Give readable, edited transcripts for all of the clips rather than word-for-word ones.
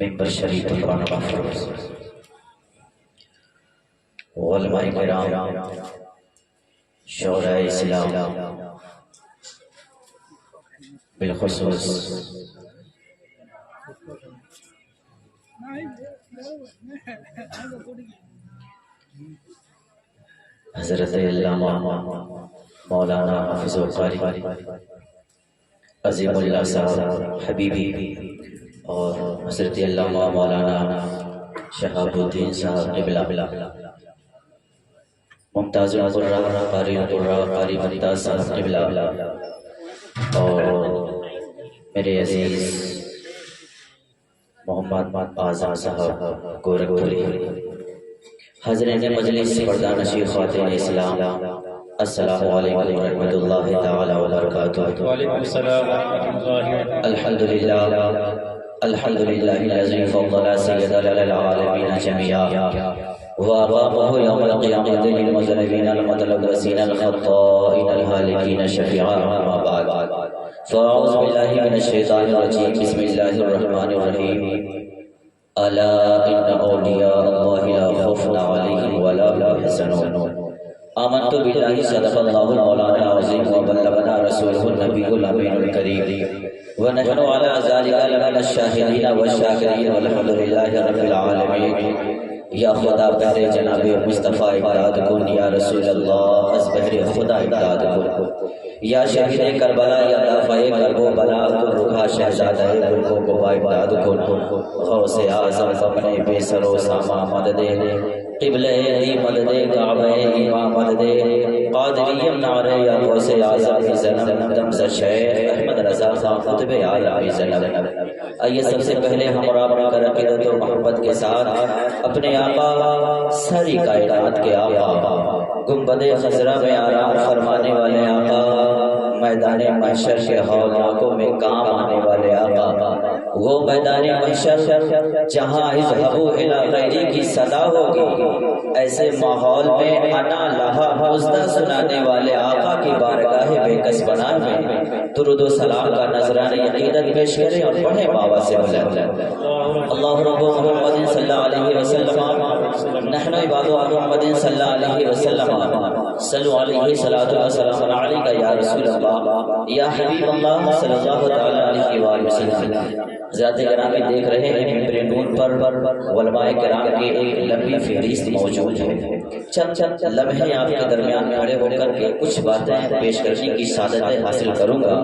ممبر شریف قرآن محفوظ، علماء کرام، شعراء اسلام، بالخصوص حضرت علامہ مولانا حافظ القاری عظیم اللہ صاحب حبیبی اور حضرت علامہ مولانا شہاب الدین صاحب قبلہ، ممتاز القراء قاری قاری ممتاز صاحب قبلہ، اور میرے عزیز محمد آزاد صاحب گورکھپوری، حضرت مجلس پردہ نشین خواتین اسلام، السلام علیکم ورحمۃ اللہ تعالی وبرکاتہ۔ وعلیکم السلام ورحمۃ اللہ۔ الحمد للہ الذی فضل سیدنا العالمین جميعا وأقامه يوم القيامة للمذنبين المتلبسين الخطائين الهالكين شفيعا، أما بعد فأعوذ بالله من الشيطان الرجيم، بسم الله الرحمن الرحيم، ألا إن أولياء الله لا خوف عليهم ولا هم يحزنون، آمنت بالله صدق الله المولانا العظيم وبلغنا رسوله النبي الأمين الكريم، ونحن على ذلك لمن الشاهدين والشاكرين والحمد لله رب العالمين۔ یا خدا بہر جناب مصطفیٰ امداد کن، یا رسول اللہ از بہر خدا امداد کن، یا شہید کربلا یا دافع کرب و بلا کن، رکھا شہزادہ ملکوں کو امداد کن، غوث اعظم اپنے بے سر و ساما مدد قبلہ دی مدد کعبہ امام مدد قادریم نعرہ یا غوث اعظم زنب دمزر شیخ احمد رضا خان خطب عالمی زنب۔ آئیے سب سے پہلے ہم اور آپ کر عقیدت و محبت کے ساتھ اپنے آقا، ساری کائنات کے آقا، گنبد خضرا میں آرام فرمانے والے آقا، میدان محشر کے ہولناکوں میں کام آنے والے آقا، وہ میدان محشر جہاں اذهبوا الی غیری کی صدا ہوگی، ایسے ماحول میں انا لہا مزدہ سنانے والے آقا کی بارگاہ بے کس بنا میں درود و سلام کا نذرانہ عقیدت پیش کریں اور پڑھیں بابا سے بلند اللہ رب محمد صلی اللہ علیہ وسلم، نحن عباد محمد صلی اللہ علیہ وسلم، صلو علیہ صلاۃ و سلام علیک یا رسول اللہ یا حبیب اللہ صلی اللہ تعالی علیہ وآلہ وسلم۔ حضرات گرامی دیکھ رہے ہیں ممبر نور پر علماء کرام کی ایک لمبی فہرست موجود ہے، چند لمحے آپ کے درمیان کھڑے ہو کر کے کچھ باتیں پیش کرنے کی سعادت حاصل کروں گا،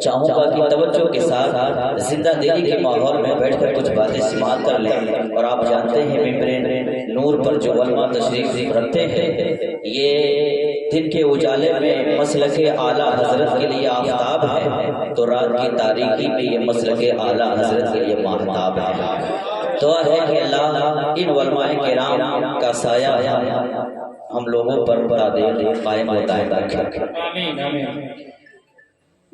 چاہوں گا کہ توجہ کے ساتھ زندہ دلی کے ماحول میں بیٹھ کر کچھ باتیں سماعت کر لیں۔ اور آپ جانتے ہیں ممبر نور پر جو علماء تشریف رکھتے ہیں یہ دن کے اجالے میں مسلک اعلیٰ حضرت کے لیے آفتاب ہے، تو رات کی تاریکی میں یہ مسلک اعلیٰ حضرت کے لیے ماہتاب ہے۔ دعا ہے کہ اللہ ان علماء کرام کا سایہ ہم لوگوں پر قائم و دائم رکھے۔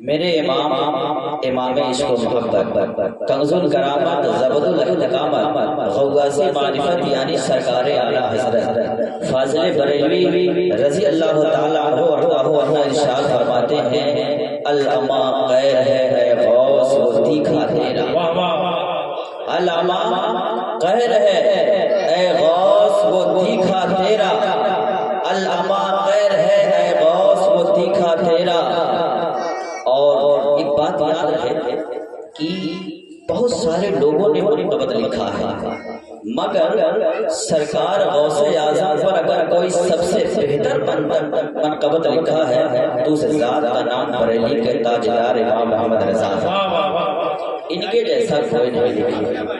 میرے امام عشق و محبت، کنز الکرامات، زبد الاحتکامات، غوث معرفت یعنی سرکار اعلیٰ حضرت فاضل بریلوی رضی اللہ تعالیٰ عنہ ارشاد فرماتے ہیں، العما غیر ہے اے غوث وہ دیکھا تیرا، العما غیر ہے اے غوث وہ دیکھا تیرا، العما غیر ہے اے غوث وہ دیکھا تیرا۔ اور ایک بات یاد رہے کہ بہت سارے لوگوں نے منقبت لکھا ہے، مگر سرکار غوث اعظم پر اگر کوئی سب سے بہتر منقبت لکھا ہے تو اس ذات کا نام بریلی کے تاجدار امام محمد رضا ہے، ان کے جیسا کوئی نہیں لکھا۔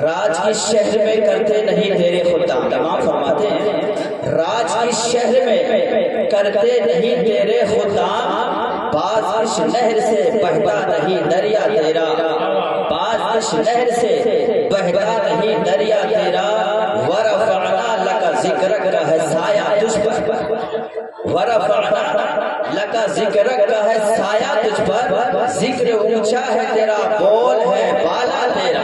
راج اس شہر میں کرتے نہیں تیرے خطام، امام فرماتے ہیں راج اس شہر میں کرتے نہیں تیرے خطام، باز اس نہر سے بہتا نہیں دریا تیرا، باز اس نہر سے بہتا نہیں دریا تیرا، ورفعنا لک ذکرک ہے سایہ تجھ پر، ورفعنا لک ذکرک ہے سایہ تجھ پر، ذکر اونچا ہے تیرا بول ہے بالا تیرا،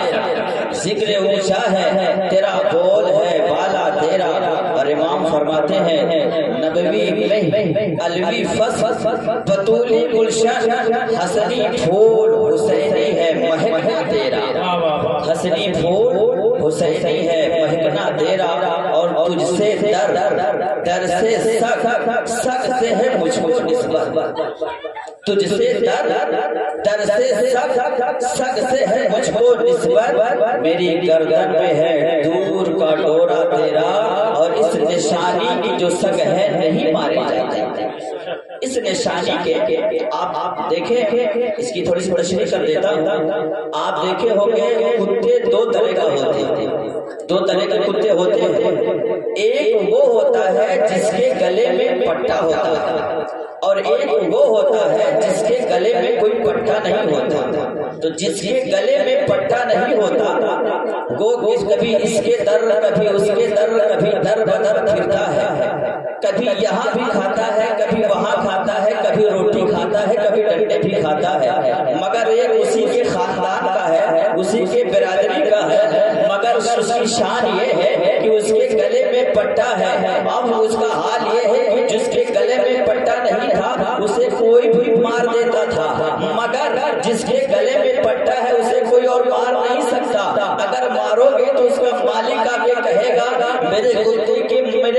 ذکر اونچا ہے تیرا بول ہے بالا تیرا۔ اور امام فرماتے ہیں نبوی میں الوی فصل بطولی گلشن حسنی پھول حسینی ہے مہکنا تیرا حسنی پھول حسینی ہے مہکنا تیرا اور تجھ سے در سے سگ سے ہے مجھ کو نسبت تجھ سے در سے سگ سے ہے مجھ کو نسبت میری گردن میں ہے دور کا ڈورا تیرا اور اس نشانی کی جو سگ ہے نہیں مارے جاتے اس نشانی کے آپ دیکھیں اس کی تھوڑی سی تشریح کر دیتا ہوں آپ دیکھے ہوں گے کتے دو طرح کا ہوتے ہیں دو طرح کے کتے ہوتے ہیں ایک وہ ہوتا ہے جس کے گلے میں پٹا ہوتا ہے اور ایک وہ ہوتا ہے جس کے گلے میں کوئی پٹا نہیں ہوتا تو جس کے گلے میں پٹا نہیں ہوتا وہ کبھی اس کے در کبھی اس کے در کبھی در بدر پھرتا ہے کبھی یہاں بھی کھاتا ہے کبھی وہاں کھاتا ہے کبھی روٹی کھاتا ہے کبھی ڈنڈے بھی کھاتا ہے مگر ایک اسی کے خاندان کا ہے اسی کے برادری کا ہے مگر اس کی شان یہ ہے کہ اس کے گلے میں پٹا ہے اب اس کا حال یہ ہے کہ جس کے گلے میں پٹا نہیں تھا اسے کوئی بھی مار دیتا تھا مگر جس کے گلے میں پٹا ہے اسے کوئی اور مار نہیں سکتا اگر مارو گے تو اس کا مالک آ کے کہے گا میرے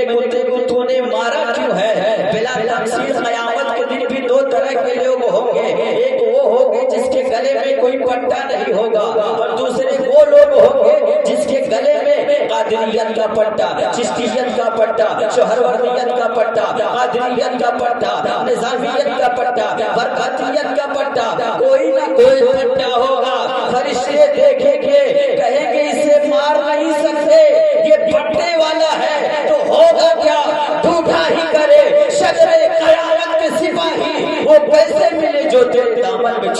کتے کو تو نے مارا کیوں ہے بلا تفصیل قیامت کے دن بھی دو طرح کے لوگ ہوں گے ایک وہ ہوگے جس کے گلے میں کوئی پٹا نہیں ہوگا اور دوسرے وہ لوگ ہوں گے جس کے گلے میں قادریت کا پٹا چشتیت کا پٹا شہروردیت کا پٹا قادریت کا پٹا نظامیت کا پٹا برکاتیت کا پٹا کوئی نہ کوئی پٹا ہوگا فرشتے دیکھیں گے کہیں گے اسے مار نہیں سکتے یہ پٹے والا ہے تو ہوگا کیا جھوٹا ہی کرے شخص قیامت کے سپاہی وہ کیسے ملے جو تیرے دامن میں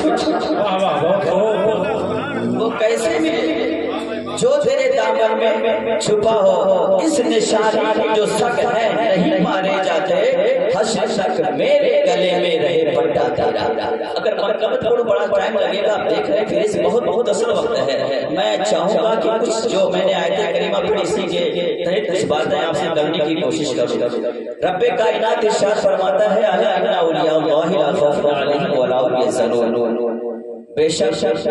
وہ کیسے ملے جو تیرے دامن میں چھپا ہو اس نشانی کی جو سگ ہے نہیں مارے جاتے حشر شک میرے گلے میں رہے پٹا تیرا اگر مرکبت تھوڑا بڑا ٹائم لگے گا آپ دیکھ رہے پھر اس بہت بہت اصل وقت ہے میں چاہوں گا کہ کچھ جو میں نے آیت کریمہ پڑھی اسی کے تحت کچھ باتیں آپ سے کرنے کی کوشش کروں رب کائنات ارشاد فرماتا ہے الا ان اولیاء اللہ لا خوف علیہم ولا هم يحزنون بے شک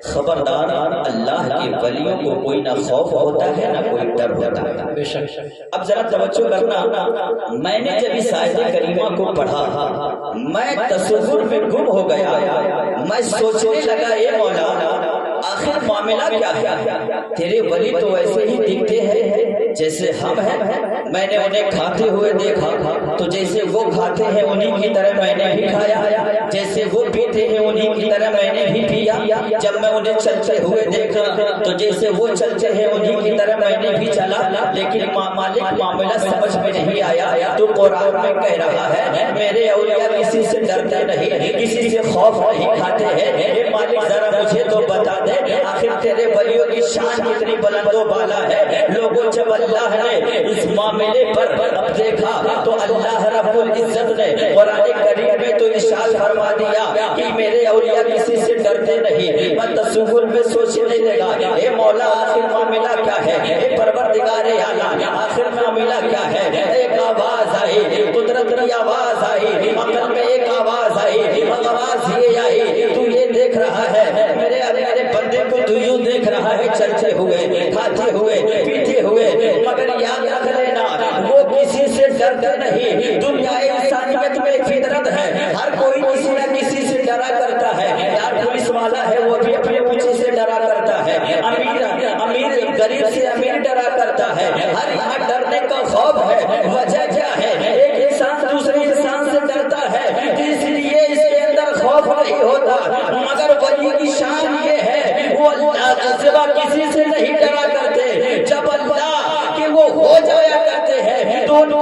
خبردار اللہ کے ولیوں کو کوئی نہ خوف ہوتا ہے نہ کوئی ڈر ہوتا ہے اب ذرا توجہ کرنا میں نے جب اس آیت کریمہ کو پڑھا میں تصور میں گم ہو گیا میں سوچنے لگا اے مولا آخر معاملہ کیا ہے تیرے ولی تو ویسے ہی دکھتے ہیں جیسے ہم ہیں میں نے انہیں کھاتے ہوئے دیکھا تو جیسے وہ کھاتے ہیں انہیں کی طرح میں نے بھی کھایا جیسے وہ پیتے ہیں انہیں کی طرح میں نے بھی پیا جب میں انہیں چلتے ہوئے دیکھا تو جیسے وہ چلتے ہیں انہیں کی طرح میں نے بھی چلا لیکن مالک معاملہ سمجھ میں نہیں آیا تو قرآن میں کہہ رہا ہے میرے اولیاء کسی سے ڈرتے نہیں کسی سے خوف نہیں کھاتے ہیں اے مالک ذرا مجھے تو بتا دے آخر تیرے ولیوں کی شان کتنی بلند و بالا ہے لوگوں جب اللہ نے اس معاملے پر اب دیکھا تو اللہ رب العزت نے قرآن کریم میں تو ارشاد فرما دیا کہ میرے اولیاء کسی سے ڈرتے نہیں میں تصور میں سوچنے لگا اے مولا آخر معاملہ کیا ہے اے پروردگار اعلی آخر معاملہ کیا ہے ایک آواز آئی قدرت کی آواز آئی عقل میں ایک آواز آئی آواز یہ آئی تو یہ دیکھ رہا ہے میرے بندے کو تو یوں دیکھ رہا ہے چلتے ہوئے کھاتے ہوئے پیتے ہوئے مگر یاد رکھ لینا وہ کسی سے ڈرتے نہیں دنیا انسانیت میں فطرت ہے ہر کوئی کسی نہ کسی سے ڈرا کرتا ہے یار پولیس والا ہے وہ بھی اپنے اونچے سے ڈرا کرتا ہے امیر غریب سے امیر ڈرا کرتا ہے ہر یہاں ڈرنے کا خوف ہے وجہ کیا ہے ایک انسان دوسرے انسان سے ڈرتا ہے اس لیے اس کے اندر خوف نہیں ہوتا مگر ولی کی شان یہ ہے وہ اللہ کے سوا کسی سے نہیں ڈرا کرتے جب اللہ کہ وہ ہو جایا کرتے ہیں تو ان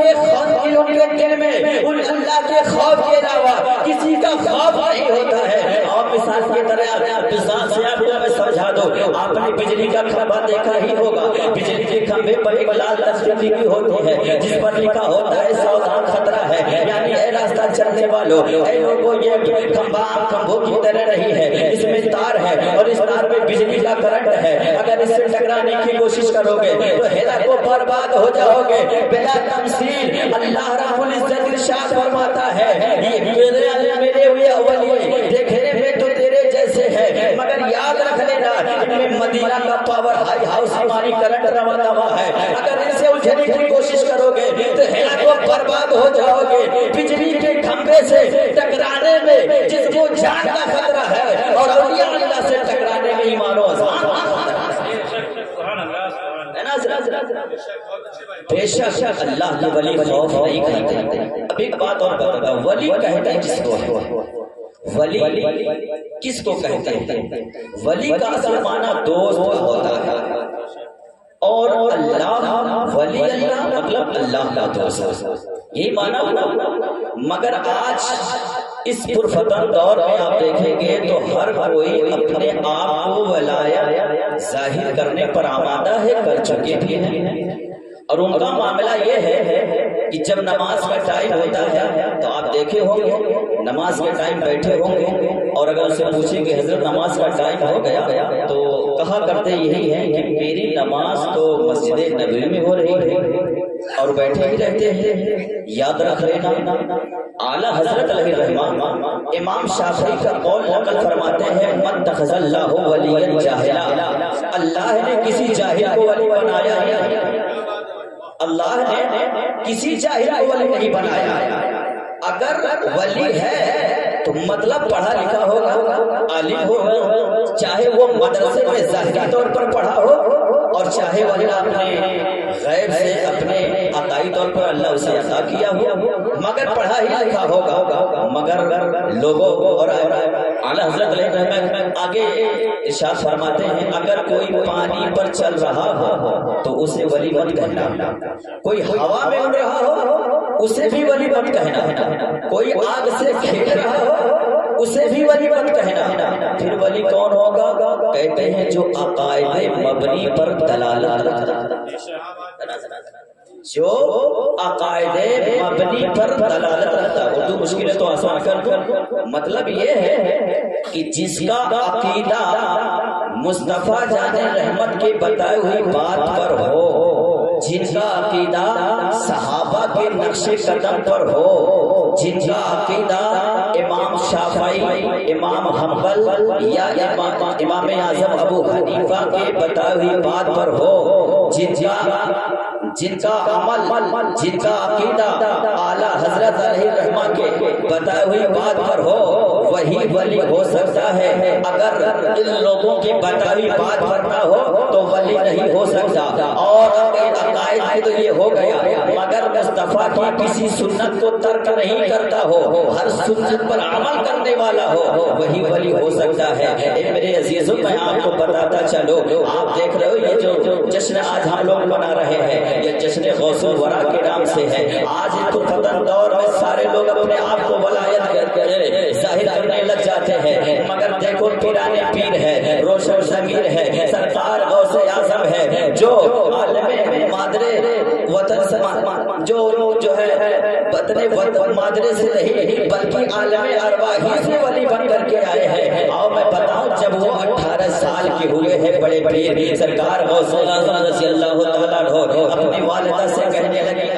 کے دل میں ان اللہ کے خوف کے علاوہ کسی کا خوف نہیں ہوتا ہے اور مثال کی طرح مثال سے آپ کو میں سمجھا دو آپ نے بجلی کا کھمبا دیکھا ہی ہوگا بجلی کے کھمبے پر ایک لال تختی کی ہوتی ہے جس پر لکھا ہوتا ہے ساودھان خطرہ ہے یعنی اے راستہ چلنے والوں اے لوگوں یہ کھمبا کھمبوں کی طرح نہیں ہے اس میں تار ہے اور اس تار میں بجلی کا کرنٹ ہے اگر اس سے ٹکرانے کی کوشش کرو گے تو ہلاک و برباد ہو جاؤ گے بلا تمثیل اللہ رب العزت ارشاد ارشاد فرماتا ہے یہ میرے ولی دیکھنے میں تو تیرے جیسے ہے، مگر یاد رکھ لینا ان میں مدینہ کا پاور ہائی ہاؤس پانی کرنٹ روا ہے، اگر ان سے الجھنے کی کوشش کرو گے تو ہلاک و برباد ہو جاؤ گے۔ بجلی کے کھمبے سے ٹکرانے میں جس کو جان کا خطرہ ہے اور اولیاء اللہ سے ٹکرانے میں ایمان و اذان بے شک اللہ کے ولی خوف نہیں کرتے۔ اب ایک بات اور بتا، ولی کہتے ہیں کس کو ہے؟ ولی کس کو کہتے ہیں؟ ولی کا اصل معنی دوست ہوتا ہے، اور اللہ ولی اللہ مطلب اللہ کا دوست، یہی معنی ہوا۔ مگر آج اس پرفتن دور میں آپ دیکھیں گے تو ہر کوئی اپنے آپ کو ولایت ظاہر کرنے پر آمادہ ہے، کر چکے بھی ہیں، اور ان کا معاملہ یہ ہے کہ جب نماز کا ٹائم ہوتا ہے تو آپ دیکھے ہوں گے نماز کے ٹائم بیٹھے ہوں گے، اور اگر اسے پوچھیں کہ حضرت نماز کا ٹائم ہو گیا تو کہا کرتے یہی ہے کہ میری نماز تو مسجد نبوی میں ہو رہی ہے، اور بیٹھے ہی رہتے ہیں۔ یاد رکھ لینا اعلیٰ حضرت علیہ الرحمہ امام شافعی کا قول نقل فرماتے ہیں من اتخذ اللہ ولیا جاہلا، اللہ نے کسی جاہل کو ولی بنایا نہیں، اللہ نے کسی جاہل کو ولی نہیں بنایا۔ اگر ولی ہے تو مطلب پڑھا لکھا ہوگا، عالم ہوگا، چاہے وہ مدرسے میں ظاہری طور پر پڑھا ہو اور چاہے وہ اپنے غیب سے اپنے عطائی طور پر اللہ اسے عطا کیا ہو، مگر پڑھا ہی لکھا ہوگا۔ مگر لوگوں اور اعلیٰ حضرت علیہ الرحمہ آگے ارشاد فرماتے ہیں اگر کوئی پانی پر چل رہا ہو تو اسے ولی مت کہنا، کوئی ہوا میں اڑ رہا ہو اسے بھی ولی مت کہنا، کوئی آگ سے کھینچ رہا ہو اسے بھی ولی مت کہنا۔ پھر ولی کون ہوگا؟ کہتے ہیں جو عقائد مبنی پر دلالت رکھتا ہے، جو عقائد مبنی پر دلالت رکھتا ہے۔ اردو مشکل ہے تو آسان کر دو، مطلب یہ ہے کہ جس کا عقیدہ مصطفیٰ جان رحمت کی بتائی ہوئی بات پر ہو، جن کا عقیدہ صحابہ کے نقش قدم پر ہو، جن کا عقیدہ امام شافعی، امام حنبل یا امام اعظم ابو حنیفہ کے بتائی ہوئی بات پر ہو، جن کا عمل، جن کا عقیدہ اعلیٰ حضرت علیہ الرحمہ کے بتائی ہوئی بات پر ہو، وہی ولی ہو سکتا ہے۔ اگر ان لوگوں کی بتائی ہوئی بات پر نہ ہو تو ولی نہیں ہو سکتا۔ اور عقائد میں تو یہ ہو گیا، مگر مصطفیٰ کی کسی سنت کو ترک نہیں کرتا ہو، ہر سنت پر عمل کرنے والا ہو، وہی ولی ہو سکتا ہے۔ میرے عزیزوں میں آپ کو بتاتا چلو، آپ دیکھ رہے ہو یہ جو جشن آج ہم لوگ منا رہے ہیں یہ جشن غوث الورا کے نام سے ہے۔ آج تو فتن دور میں سارے لوگ اپنے آپ کو ولایت ظاہر کرنے لگ جاتے ہیں، مگر دیکھو پیرانے پیر ہے، روشن ضمیر ہے، سرکار غوث اعظم ہے، جو عالم مادرے وطن سے جو ہے وطن مادرے سے نہیں بلکہ عالم ارواحی سے ولی بن کر کے آئے ہیں۔ اور میں بتاؤں جب وہ 18 سال کے ہوئے ہیں بڑے پیر سرکار غوث اعظم رضی اللہ تعالیٰ عنہ اپنی والدہ سے کہنے لگے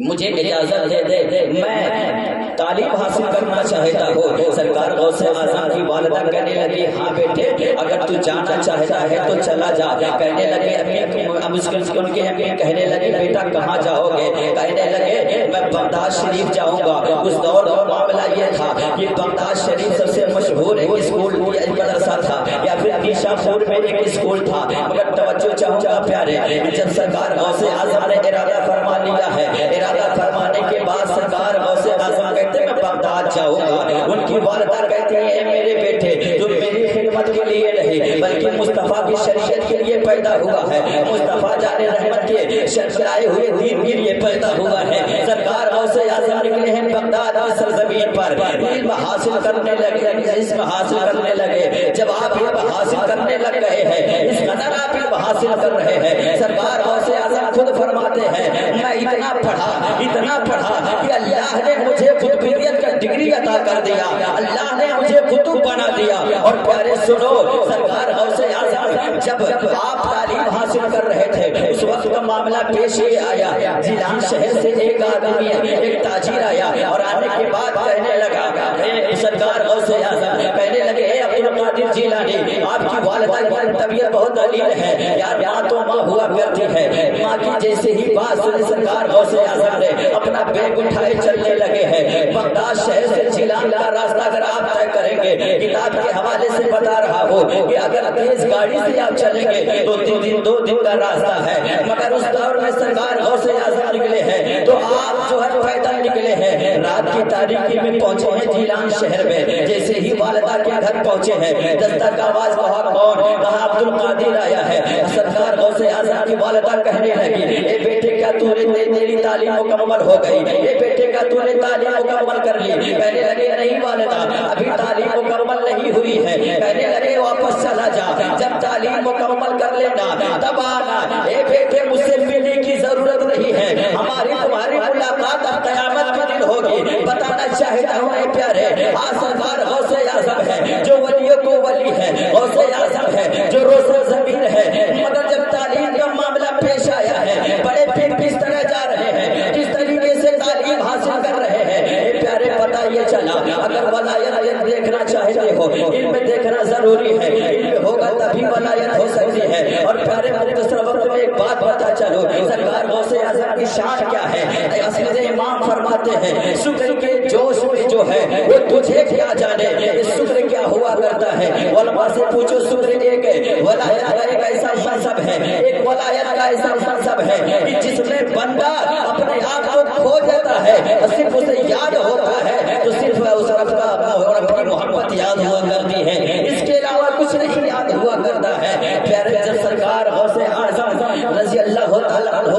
مجھے اجازت دے دے میں تعلیم حاصل کرنا چاہتا ہوں۔ سرکار غوث اعظم کی والدہ کہنے لگی ہاں بیٹے اگر تو جانا چاہتا ہے تو چلا جا۔ کہنے لگے ان کے امی کہنے لگے بیٹا کہاں جاؤ گے؟ کہنے لگے میں بغداد شریف جاؤں گا۔ اس دور کا معاملہ یہ تھا کہ بغداد شریف سب سے مشہور ایک اسکول مدرسہ تھا یا پھر نیشا پور میں ایک اسکول تھا، مگر توجہ چاہوں گا پیارے، جب سرکار غوث اعظم نے ارادہ فرما لیا ہے، ارادہ فرمانے کے بعد سرکار غوث اعظم کہتے ہیں میں بغداد جاؤں گا۔ ان کی والدہ کہتی ہے میرے بیٹے تم میری خدمت کے لیے نہیں بلکہ مصطفیٰ کی شریعت کے لیے پیدا ہوا ہے، مصطفیٰ جان رحمت کے شرائے ہوئے دین کے لیے پیدا ہوا ہے۔ سرکار غوث اعظم نکلے ہیں بغداد کی سرزمین پر، علم حاصل کرنے لگے، علم حاصل کرنے لگے۔ جب آپ علم حاصل کرنے لگ گئے ہیں، اس قدر آپ علم حاصل کر رہے ہیں، سرکار غوث اعظم خود فرماتے ہیں میں اتنا پڑھا کہ اللہ نے مجھے قطبیت کا ڈگری عطا کر دیا، اللہ نے مجھے قطب بنا دیا۔ اور پیارے سنو، سرکار غوث اعظم جب آپ تعلیم حاصل کر رہے تھے اس وقت کا معاملہ پیش یہ آیا، جیلان شہر سے ایک آدمی ایک تاجر آیا اور آنے کے بعد کہنے لگا، سرکار غوث اعظم کہنے لگے، اے عبد القادر جیلانی، آپ کی والدہ کی طبیعت بہت علیل ہے یار، ماں تو ماں ہوا کرتی ہے، ماں کی جیسے ہی بات سنی سرکار غوث اعظم نے اپنا بیگ اٹھائے چلنے لگے ہیں۔ بغداد شہر سے جیلان کا راستہ اگر آپ طے کریں گے، کتاب کے حوالے سے بتا رہا ہوں کہ اگر تیز گاڑی سے آپ چلیں گے تو 2 دن کا راستہ ہے، مگر اس دور میں سرکار غوث اعظم نکلے ہیں تو آپ جو ہے پیدل نکلے ہیں، رات کی تاریکی میں پہنچے ہیں جیلان شہر میں۔ جیسے ہی والدہ کے گھر پہنچے ہیں، دستک کا آواز کہا کون؟ کہا عبد القادر آیا ہے۔ سرکار غوث اعظم کی والدہ کہنے لگی، اے بیٹے کیا تیری تعلیم مکمل ہو گئی؟ اے بیٹے کیا تو نے تعلیم مکمل کر لی؟ کہنے لگے نہیں والدہ، ابھی تعلیم مکمل نہیں ہوئی ہے۔ کہنے لگے واپس چلا جا، جب تعلیم مکمل کر لینا تب آنا۔ اے بیٹے مجھ سے ملنے کی ضرورت نہیں ہے، ہماری تمہاری ملاقات اب قیامت کے دن ہوگی۔ بتانا چاہتا ہوں اے پیارے، سرکار غوث اعظم ہے جو ولیوں کو ولی ہے، غوث اعظم ہے جو روز زمین ہے، مگر جب تعلیم کا معاملہ پیش آیا ہے، بڑے پھر کس طرح جا رہے ہیں، کس طریقے سے تعلیم حاصل کر رہے ہیں۔ اے پیارے پتہ یہ چلا، اگر ولایت دیکھنا چاہتے ہو، علم دیکھنا ضروری ہے، علم ہوگا تبھی ولایت ہو سکتی ہے۔ اور پیارے مختصر وقت میں ایک بات بتا چلو، سرکار غوث اعظم کی شان کیا ہے؟ اصل امام فرماتے ہیں، شکر کے جوش میں جو ہے وہ تجھے کیا جانے، شکر کیا ہوا کرتا ہے۔ علماء سے پوچھو، شکر ایک ولایت کا ایک ایسا منصب ہے، ایک ولایت کا ایسا منصب ہے کہ جس میں بندہ اپنے آپ کو کھو دیتا ہے، صرف اسے یاد ہوتا ہے تو صرف اس رب کی محبت یاد ہوا کرتی ہے، اس کے علاوہ کچھ نہیں یاد ہوا کرتا ہے۔ پیارے جب سرکار غوث اعظم رضی اللہ تعالیٰ عنہ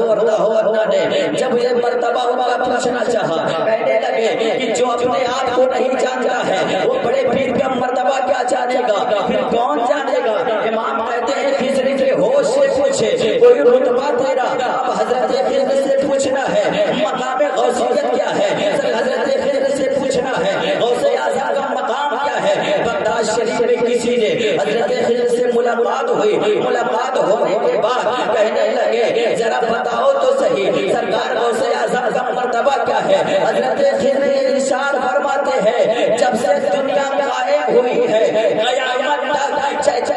نے جب یہ مرتبہ کا پوچھنا چاہا، کہنے لگے کہ جو اپنے آپ کو نہیں جانتا ہے وہ بڑے پیر کا مرتبہ کیا جانے گا، پھر کون جانے گا؟ امام کہتے ہیں خضر کے ہوش سے پوچھے کوئی رتبہ تیرا، اب حضرت خضر سے پوچھنا ہے مقام غوثیت کیا ہے، حضرت خضر سے پوچھنا ہے غوث اعظم کا مقام کیا ہے۔ بغداد شریف میں کسی نے حضرت خضر سے ملاقات ہوئی، ملاقات ہونے کے بعد کہنے لگے ذرا بتاؤ تو صحیح سرکار غوث اعظم کا مرتبہ کیا ہے؟ حضرت خضر ارشاد فرماتے ہیں، جب سے دنیا قائم ہوئی ہے قیامت تک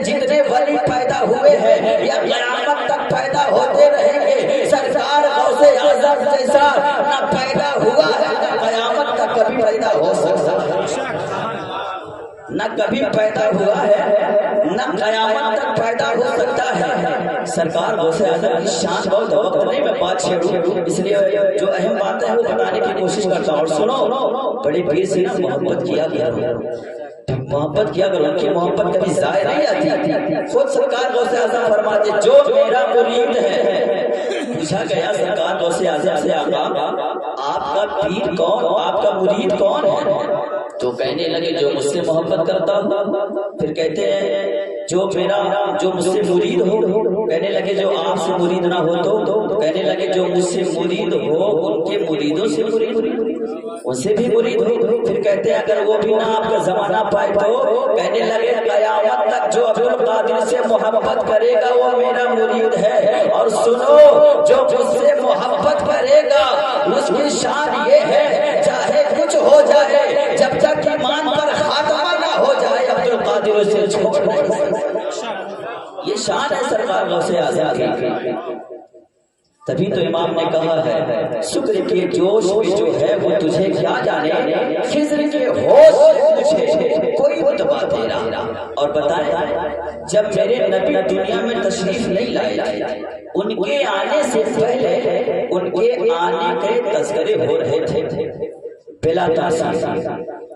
جتنے ولی پیدا ہوئے ہیں یا قیامت تک پیدا ہوتے رہیں گے، سرکار غوث اعظم جیسا نہ پیدا ہوا ہے نہ قیامت تک کبھی پیدا ہو سکتا ہے، نہ کبھی پیدا ہوا ہے نہ قیامت تک پیدا ہو سکتا ہے۔ سرکار غوث اعظم کی شان بہت وقت نہیں، میں بات چھیڑوں، اس لیے جو اہم بات ہے وہ بتانے کی کوشش کرتا ہوں۔ اور سنو، بڑے پیر سے محبت کیا گیا، محبت کیا کرو، ان کی محبت کبھی ضائع نہیں آتی۔ خود سرکار غوث اعظم فرماتے جو میرا مرید ہے، پوچھا گیا سرکار غوث اعظم سے آقا آپ کا پیر کون، آپ کا مرید کون ہے؟ تو کہنے لگے جو مجھ سے محبت کرتا ہوں۔ پھر کہتے ہیں جو مجھ سے مرید ہو، کہنے لگے جو آپ سے مرید نہ ہو تو کہنے لگے جو مجھ سے مرید ہو ان کے مریدوں سے مرید، ان سے بھی مرید ہو۔ پھر کہتے ہیں اگر وہ بھی نہ آپ کا زمانہ پائے تو کہنے لگے قیامت تک جو عبد القادر سے محبت کرے گا وہ میرا مرید ہے۔ اور سنو، جو مجھ سے محبت کرے گا اس کی شان یہ ہے چاہے کچھ ہو جائے جب تک ایمان پر خاتمہ نہ ہو جائے عبد القادر سے چھوڑ نہیں سکتا۔ یہ شان ہے سرکار غوث اعظم کی۔ تبھی تو امام نے کہا ہے شکر کے جوش میں جو ہے وہ تجھے کیا جانے، خضر کے ہوش میں تجھے کوئی رتبہ تیرا۔ اور بتائیں جب میرے نبی دنیا میں تشریف نہیں لائے، ان کے آنے سے پہلے ان کے آنے کے تذکرے ہو رہے تھے بلا تاثیر۔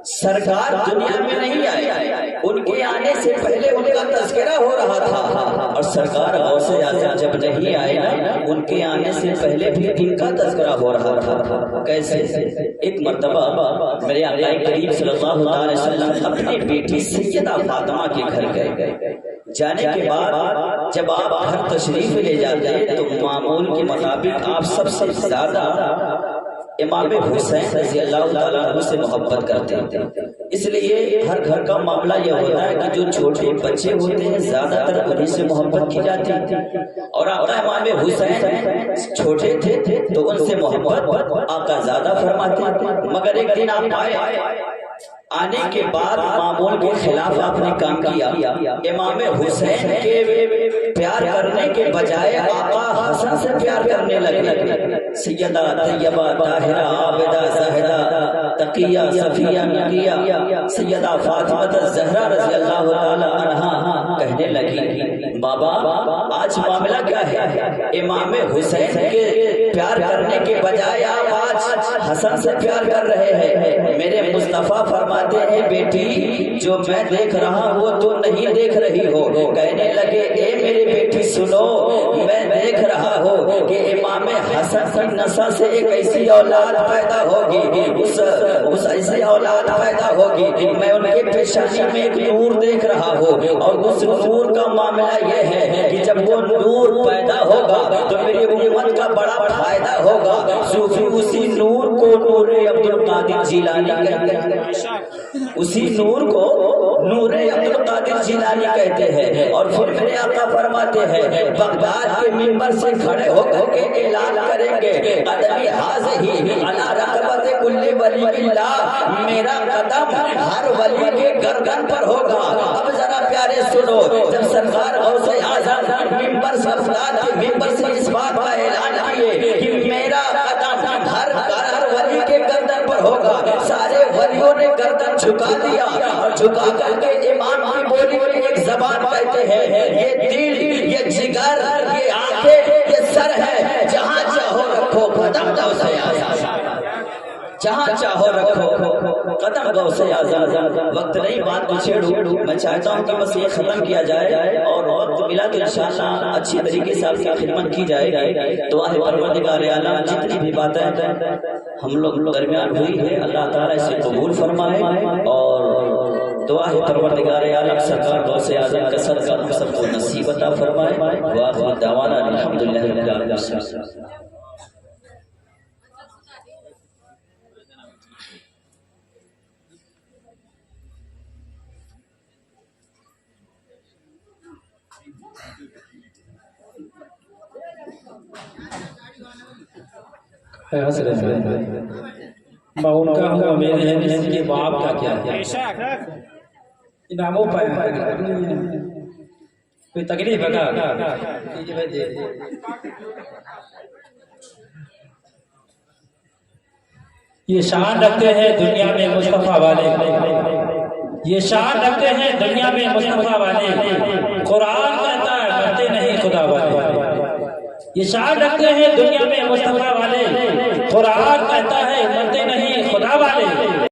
سرکار دنیا میں نہیں آئے، ان کے آنے سے پہلے ان کا تذکرہ ہو رہا تھا، اور سرکار غوث اعظم جب نہیں آئے نا ان کے آنے سے پہلے بھی ان کا تذکرہ ہو رہا تھا۔ کیسے؟ ایک مرتبہ میرے آقا کریم صلی اللہ علیہ وسلم اپنی بیٹی سیدہ فاطمہ کے گھر گئے۔ جانے کے بعد جب آپ گھر تشریف لے جاتے تو معمول کے مطابق آپ سب سے زیادہ امام حسین رضی اللہ تعالیٰ عنہ سے محبت کرتے ہیں، اس لیے ہر گھر کا معاملہ یہ ہوتا ہے کہ جو چھوٹے بچے ہوتے ہیں زیادہ تر انہیں سے محبت کی جاتی ہے، اور آقا امام حسین چھوٹے تھے تو ان سے محبت آقا زیادہ فرماتے ہیں، مگر ایک دن آپ آنے کے بعد معمول کے خلاف آپ نے کام کیا، امام حسین کے پیار کرنے کے بجائے آقا حسن سے پیار کرنے لگے، سیدہ طیبہ طاہرہ عابدہ زاہدہ تقیہ صفیہ نقیہ سیدہ فاطمہ الزہرا رضی اللہ تعالی عنہا کہنے لگی بابا آج معاملہ کیا ہے؟ امام حسین کے پیار کرنے کے بجائے آپ آج حسن سے پیار کر رہے ہیں۔ میرے مصطفیٰ فرماتے ہیں بیٹی جو میں دیکھ رہا وہ تو نہیں دیکھ رہی ہو، کہنے لگے اے میری بیٹی سنو میں دیکھ رہا ہوں کہ امام حسن کی نسل سے ایک ایسی اولاد پیدا ہوگی، اس ایسی اولاد پیدا ہوگی، میں ان کے پیشانی میں ایک نور دیکھ رہا ہوں، اور اس نور کا معاملہ یہ ہے کہ جب وہ نور پیدا ہوگا تو میری امت کا بڑا فائدہ ہوگا۔ صوفی اسی نور کو نور عبد القادر جیلانی کہتے ہیں، اسی نور کو نور عبد القادر جیلانی کہتے ہیں، اور پھر میرے آقا فرماتے ہیں بغداد کے منبر سے کھڑے ہو کر کے اعلان کریں گے قدمی حاضی علی رقبت کل ولی اللہ، میرا قدم ہر ولی کے گردن پر ہوگا۔ اب ذرا پیارے سنو، جب سرکار غوث اعظم منبر سے بغداد کے منبر سے اس بات کا اعلان کیے کہ میرا قدم ہر ولی کے گردن پر ہوگا، سارے ولیوں نے گردن جھکا دیا، اور جھکا کر کے امام کی بولی میں ایک زبان کہتے ہیں یہ دل یہ جگر یہ آنکھیں یہ سر ہے، جہاں چاہو رکھو قدم غوث اعظم، جہاں چاہو رکھو قدم غوث اعظم۔ وقت نہیں بات کو چھیڑوں، میں چاہتا ہوں کہ بس یہ ختم کیا جائے، اور وقت ملا تو انشاءاللہ اچھی طریقے سے آپ کی خدمت کی جائے گی۔ دعا ہے پروردگار عالم جتنی بھی باتیں ہم لوگ درمیان ہوئی ہے اللہ تعالیٰ اسے قبول فرمائے، اور دعا ہے پروردگار عالم سرکار غوث اعظم کا صدقہ ہم سب کو نصیب عطا فرمائے۔ وآخر دعوانا الحمدللہ رب العالمین۔ میں ان کا ہوں میرے ہیں کسی کے باپ کا کیا ہے انعاموں پائے کوئی تکلیف ہے کا یہ شان رکھتے ہیں دنیا میں مصطفیٰ والے، یہ شان رکھتے ہیں دنیا میں مصطفیٰ والے، قرآن کہتا ہے ڈرتے نہیں خدا والے، یہ شان رکھتے ہیں دنیا میں مصطفیٰ والے، قرآن کہتا ہے ڈرتے نہیں خدا والے۔